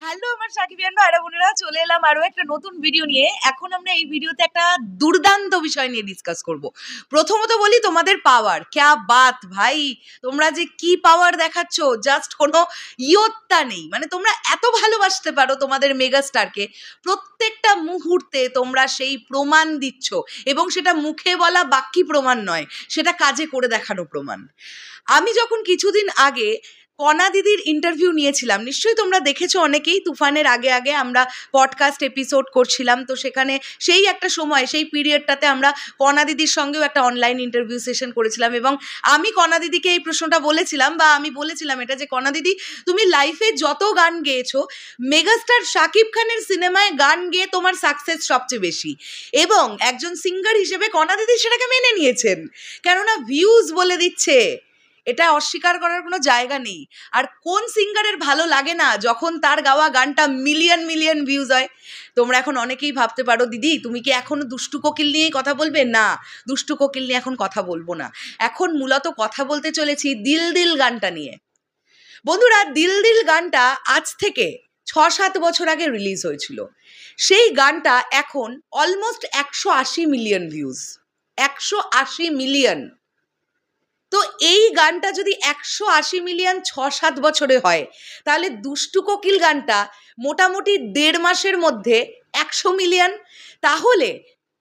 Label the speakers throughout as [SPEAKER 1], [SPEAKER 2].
[SPEAKER 1] Hello আমার সাকিবিয়ান ভাইরা বোনেরা, চলে এলাম আরো একটা নতুন ভিডিও নিয়ে। এখন আমরা এই ভিডিওতে একটা দুর্দান্ত বিষয় নিয়ে ডিসকাস করব। প্রথমত বলি, তোমাদের পাওয়ার ক্যা বাত ভাই, তোমরা যে কি পাওয়ার দেখাচ্ছ, জাস্ট কোনো ইয়ত্তা নেই। মানে তোমরা এত ভালোবাসতে পারো তোমাদের মেগাস্টারকে, প্রত্যেকটা মুহূর্তে তোমরা সেই প্রমাণ দিচ্ছ, এবং সেটা মুখে বলা বাক্যি প্রমাণ নয়, সেটা কাজে করে দেখানো প্রমাণ। আমি যখন কিছুদিন আগে কণা দিদির ইন্টারভিউ নিয়েছিলাম, নিশ্চয়ই তোমরা দেখেছো অনেকেই, তুফানের আগে আগে আমরা পডকাস্ট এপিসোড করছিলাম, তো সেখানে সেই একটা সময়, সেই পিরিয়ডটাতে আমরা কণা দিদির সঙ্গেও একটা অনলাইন ইন্টারভিউ সেশন করেছিলাম। এবং আমি কণা দিদিকে এই প্রশ্নটা বলেছিলাম, বা আমি বলেছিলাম এটা, যে কণা দিদি, তুমি লাইফে যত গান গেয়েছো, মেগাস্টার শাকিব খানের সিনেমায় গান গেয়ে তোমার সাকসেস সবচেয়ে বেশি। এবং একজন সিঙ্গার হিসেবে কণা দিদি সেটাকে মেনে নিয়েছেন, কেননা ভিউজ বলে দিচ্ছে, এটা অস্বীকার করার কোনো জায়গা নেই। আর কোন সিঙ্গারের ভালো লাগে না যখন তার গাওয়া গানটা মিলিয়ন মিলিয়ন ভিউজ হয়? তোমরা এখন অনেকেই ভাবতে পারো, দিদি তুমি কি এখনো দুষ্টু কোকিল নিয়েই কথা বলবে? না, দুষ্টু কোকিল নিয়ে এখন কথা বলবো না। এখন মূলত কথা বলতে চলেছি দিল দিল গানটা নিয়ে। বন্ধুরা, দিল দিল গানটা আজ থেকে 6-7 বছর আগে রিলিজ হয়েছিল। সেই গানটা এখন অলমোস্ট 180 মিলিয়ন ভিউজ। 180 মিলিয়ন। তো এই গানটা যদি 180 মিলিয়ন 6-7 বছরে হয়, তাহলে দুষ্টু কোকিল গানটা মোটামুটি 1.5 মাসের মধ্যে 100 মিলিয়ন। তাহলে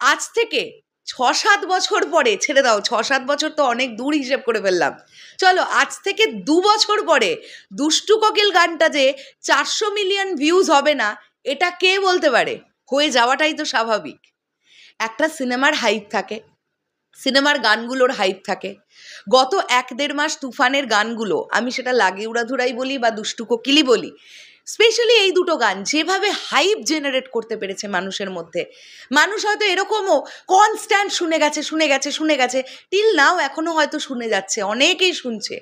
[SPEAKER 1] আজ থেকে 6-7 বছর পরে, ছেড়ে দাও 6-7 বছর তো অনেক দূর হিসেব করে ফেললাম, চলো আজ থেকে 2 বছর পরে দুষ্টু কোকিল গানটা যে 400 মিলিয়ন ভিউজ হবে না, এটা কে বলতে পারে? হয়ে যাওয়াটাই তো স্বাভাবিক। একটা সিনেমার হাইপ থাকে, সিনেমার গানগুলোর হাইপ থাকে। গত 1-1.5 মাস তুফানের গানগুলো, আমি সেটা লাগে উড়াধুরাই বলি বা দুষ্টু কোকিলই বলি, স্পেশালি এই দুটো গান যেভাবে হাইপ জেনারেট করতে পেরেছে মানুষের মধ্যে, মানুষ হয়তো এরকমও কনস্ট্যান্ট শুনে গেছে টিল নাও, এখনো হয়তো শুনে যাচ্ছে, অনেকেই শুনছে।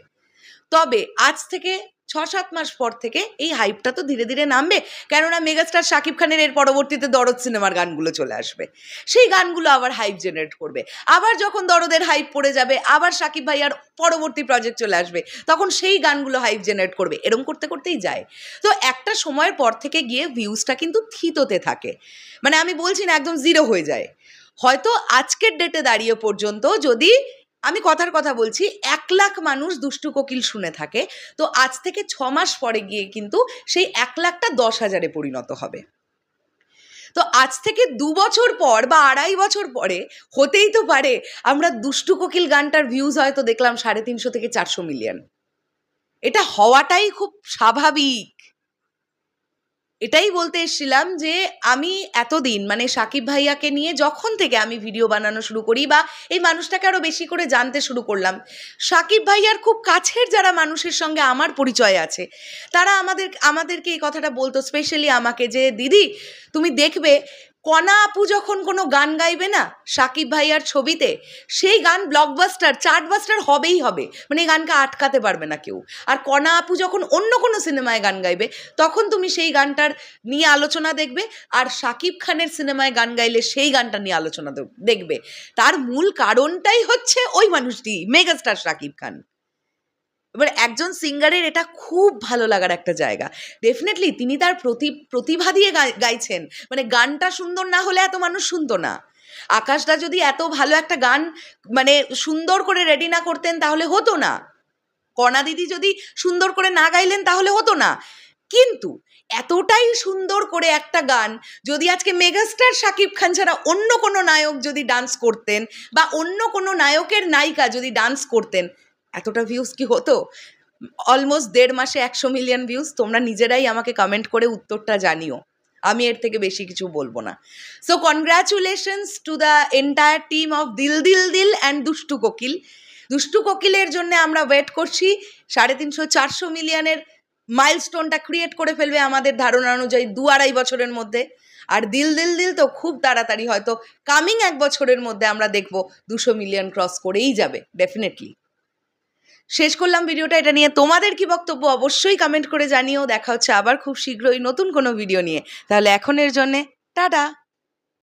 [SPEAKER 1] তবে আজ থেকে 6-7 মাস পর থেকে এই হাইপটা তো ধীরে ধীরে নামবে, কেননা মেগাস্টার শাকিব খানের এর পরবর্তীতে দরদ সিনেমার গানগুলো চলে আসবে। সেই গানগুলো আবার হাইপ জেনারেট করবে। আবার যখন দরদের হাইপ পড়ে যাবে, আবার শাকিব ভাইয়ার পরবর্তী প্রজেক্ট চলে আসবে, তখন সেই গানগুলো হাইপ জেনারেট করবে। এরকম করতে করতেই যায়। তো একটা সময়ের পর থেকে গিয়ে ভিউজটা কিন্তু থিতোতে থাকে, মানে আমি বলছি না একদম জিরো হয়ে যায়। হয়তো আজকের ডেটে দাঁড়িয়ে পর্যন্ত যদি আমি কথার কথা বলছি 1 লাখ মানুষ দুষ্টু কোকিল শুনে থাকে, তো আজ থেকে 6 মাস পরে গিয়ে কিন্তু সেই 1 লাখটা 10,000-এ পরিণত হবে। তো আজ থেকে 2 বছর পর বা 2.5 বছর পরে হতেই তো পারে আমরা দুষ্টু কোকিল গানটার ভিউজ হয়তো দেখলাম 350 থেকে 400 মিলিয়ন। এটা হওয়াটাই খুব স্বাভাবিক। এটাই বলতে এসেছিলাম যে আমি এতদিন, মানে শাকিব ভাইয়াকে নিয়ে যখন থেকে আমি ভিডিও বানানো শুরু করি বা এই মানুষটাকে আরও বেশি করে জানতে শুরু করলাম, শাকিব ভাইয়ার খুব কাছের যারা মানুষের সঙ্গে আমার পরিচয় আছে, তারা আমাদেরকে এই কথাটা বলতো, স্পেশালি আমাকে, যে দিদি তুমি দেখবে কণা আপু যখন কোনো গান গাইবে না শাকিব ভাইয়ার ছবিতে, সেই গান ব্লকবাস্টার, চার্টবাস্টার হবেই হবে, মানে এই গানকে আটকাতে পারবে না কেউ। আর কণা আপু যখন অন্য কোনো সিনেমায় গান গাইবে, তখন তুমি সেই গানটার নিয়ে আলোচনা দেখবে, আর শাকিব খানের সিনেমায় গান গাইলে সেই গানটা নিয়ে আলোচনা দেখবে। তার মূল কারণটাই হচ্ছে ওই মানুষটি, মেগাস্টার শাকিব খান। এবার একজন সিঙ্গারের এটা খুব ভালো লাগার একটা জায়গা। ডেফিনেটলি তিনি তার প্রতিভা দিয়ে গাইছেন, মানে গানটা সুন্দর না হলে এত মানুষ শুনতো না। আকাশদা যদি এত ভালো একটা গান মানে সুন্দর করে রেডি না করতেন তাহলে হতো না। কণা দিদি যদি সুন্দর করে না গাইলেন তাহলে হতো না। কিন্তু এতটাই সুন্দর করে একটা গান যদি আজকে মেগাস্টার শাকিব খান ছাড়া অন্য কোনো নায়ক যদি ডান্স করতেন, বা অন্য কোনো নায়কের নায়িকা যদি ডান্স করতেন, এতটা ভিউজ কি হতো? অলমোস্ট 1.5 মাসে 100 মিলিয়ন ভিউজ। তোমরা নিজেরাই আমাকে কমেন্ট করে উত্তরটা জানিও, আমি এর থেকে বেশি কিছু বলবো না। So congratulations to the entire team of দিল দিল দিল অ্যান্ড দুষ্টু কোকিল। দুষ্টু কোকিলের জন্য আমরা ওয়েট করছি। 350-400 মিলিয়নের মাইলস্টোনটা ক্রিয়েট করে ফেলবে আমাদের ধারণা অনুযায়ী 2-2.5 বছরের মধ্যে। আর দিল দিল দিল তো খুব তাড়াতাড়ি, হয়তো কামিং 1 বছরের মধ্যে আমরা দেখবো 200 মিলিয়ন ক্রস করেই যাবে ডেফিনেটলি। শেষ করলাম ভিডিওটা। এটা নিয়ে তোমাদের কি বক্তব্য অবশ্যই কমেন্ট করে জানিও। দেখা হচ্ছে আবার খুব শীঘ্রই নতুন কোনো ভিডিও নিয়ে। তাহলে এখনের জন্যে টাটা।